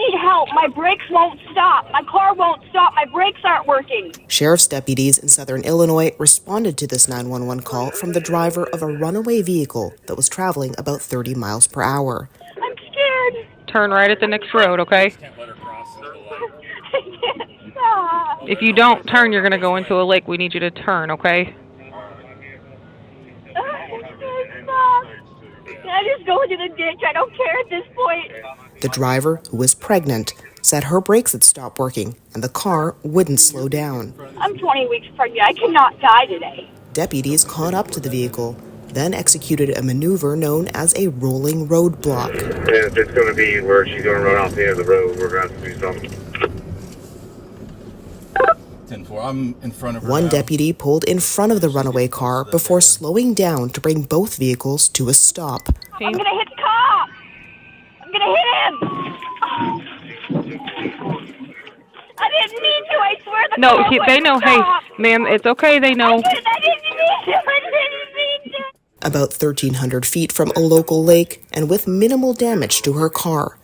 need help. My brakes won't stop. My car won't stop. My brakes aren't working. Sheriff's deputies in southern Illinois responded to this 911 call from the driver of a runaway vehicle that was traveling about 30 miles per hour. I'm scared. Turn right at the next road, okay? I can't stop. If you don't turn, you're going to go into a lake. We need you to turn, okay? I can't stop. Can I just go into the ditch? I don't care at this point. The driver, who was pregnant, said her brakes had stopped working and the car wouldn't slow down. I'm 20 weeks pregnant. I cannot die today. Deputies caught up to the vehicle, then executed a maneuver known as a rolling roadblock. If it's going to be where she's going to run off the end of the road, we're going to have to do something. 10-4, I'm in front of her. One now. deputy pulled in front of the runaway car before slowing down to bring both vehicles to a stop. I'm going to hit the cop. I'm going to hit him. I didn't mean to. I swear the No, car they know. Hey, stop. ma'am, it's okay. They know. I didn't mean to. I didn't mean to. About 1,300 feet from a local lake and with minimal damage to her car.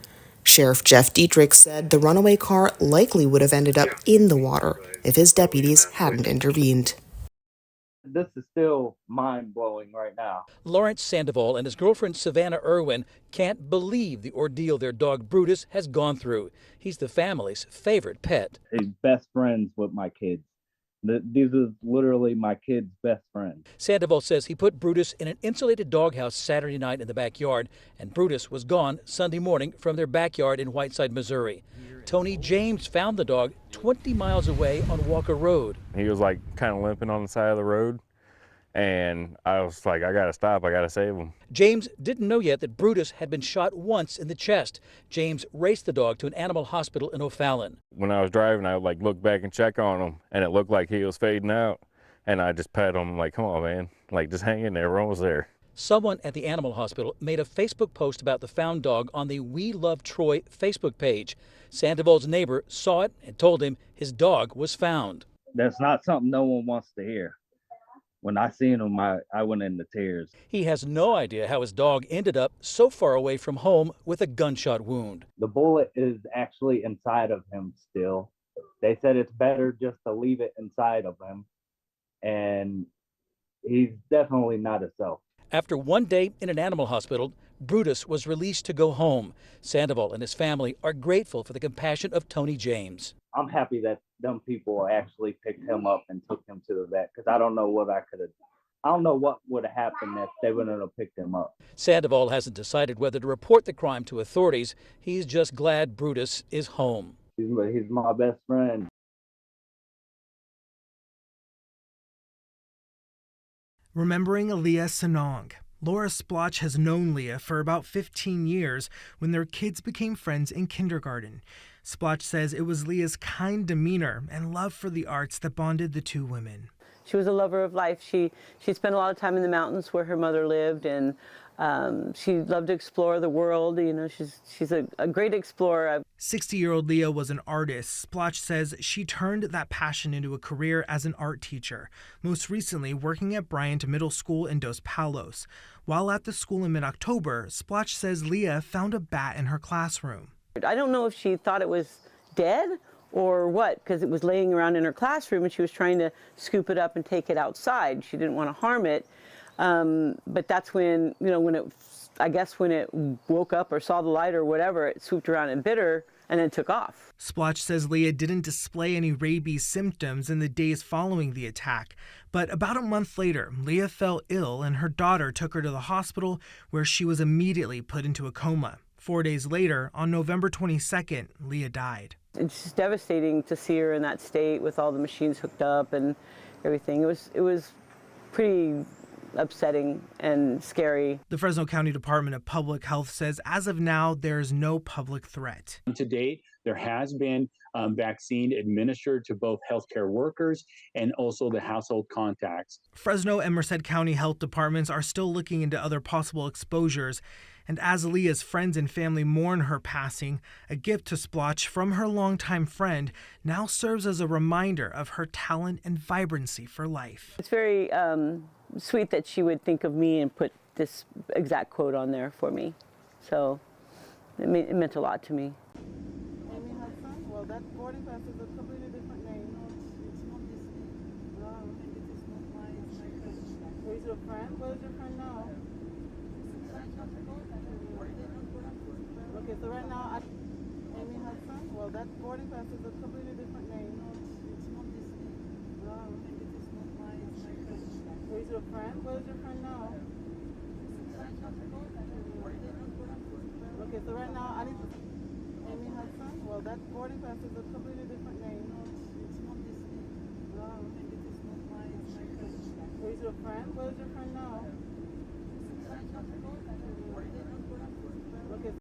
Sheriff Jeff Dietrich said the runaway car likely would have ended up in the water if his deputies hadn't intervened. This is still mind-blowing right now. Lawrence Sandoval and his girlfriend Savannah Irwin can't believe the ordeal their dog Brutus has gone through. He's the family's favorite pet. He's best friends with my kids. These are literally my kids' best friends. Sandoval says he put Brutus in an insulated doghouse Saturday night in the backyard, and Brutus was gone Sunday morning from their backyard in Whiteside, Missouri. Tony James found the dog 20 miles away on Walker Road. He was like kind of limping on the side of the road, and I was like, I gotta stop, I gotta save him. James didn't know yet that Brutus had been shot once in the chest. James raced the dog to an animal hospital in O'Fallon. When I was driving, I would like look back and check on him, and it looked like he was fading out, and I just pat him like, come on, man, like just hang in there, we're almost there. Someone at the animal hospital made a Facebook post about the found dog on the We Love Troy Facebook page. Sandoval's neighbor saw it and told him his dog was found. That's not something no one wants to hear. When I seen him, I went into tears. He has no idea how his dog ended up so far away from home with a gunshot wound. The bullet is actually inside of him still. They said it's better just to leave it inside of him. And he's definitely not himself. After one day in an animal hospital, Brutus was released to go home. Sandoval and his family are grateful for the compassion of Tony James. I'm happy that them people actually picked him up and took him to the vet, because I don't know what would have happened if they wouldn't have picked him up. Sandoval hasn't decided whether to report the crime to authorities. He's just glad Brutus is home. He's my best friend. Remembering Aaliyah Sanong. Laura Splotch has known Leah for about 15 years when their kids became friends in kindergarten. Splotch says it was Leah's kind demeanor and love for the arts that bonded the two women. She was a lover of life. She spent a lot of time in the mountains where her mother lived, and she loved to explore the world. You know, she's a great explorer. 60-year-old Leah was an artist. Splotch says she turned that passion into a career as an art teacher, most recently working at Bryant Middle School in Dos Palos. While at the school in mid-October, Splotch says Leah found a bat in her classroom. I don't know if she thought it was dead or what, because it was laying around in her classroom and she was trying to scoop it up and take it outside. She didn't want to harm it. But that's when, when it woke up or saw the light or whatever, it swooped around and bit her and then took off. Splotch says Leah didn't display any rabies symptoms in the days following the attack. But about a month later, Leah fell ill and her daughter took her to the hospital, where she was immediately put into a coma. 4 days later, on November 22nd, Leah died. It's just devastating to see her in that state with all the machines hooked up and everything. It was pretty upsetting and scary. The Fresno County Department of Public Health says as of now, there is no public threat. To date, there has been vaccine administered to both healthcare workers and also the household contacts. Fresno and Merced County health departments are still looking into other possible exposures. And as Leah's friends and family mourn her passing, a gift to Splotch from her longtime friend now serves as a reminder of her talent and vibrancy for life. It's very sweet that she would think of me and put this exact quote on there for me. So it meant a lot to me. that boarding pass is a completely different name. No, it's not this name. No. And it is not my friend. Who is your friend? Where is your friend now? Okay, so right now, Amy Hudson. Well, that boarding pass is a completely different name. No, it's not this name. No. And it is not my friend. Who is your friend? Where is your friend now? Okay, so right now, I need to... Amy Hudson? Well, that boarding pass is a completely different name. No, it's not this name. No. And it is not my friend. Who is your friend? Where is your friend now?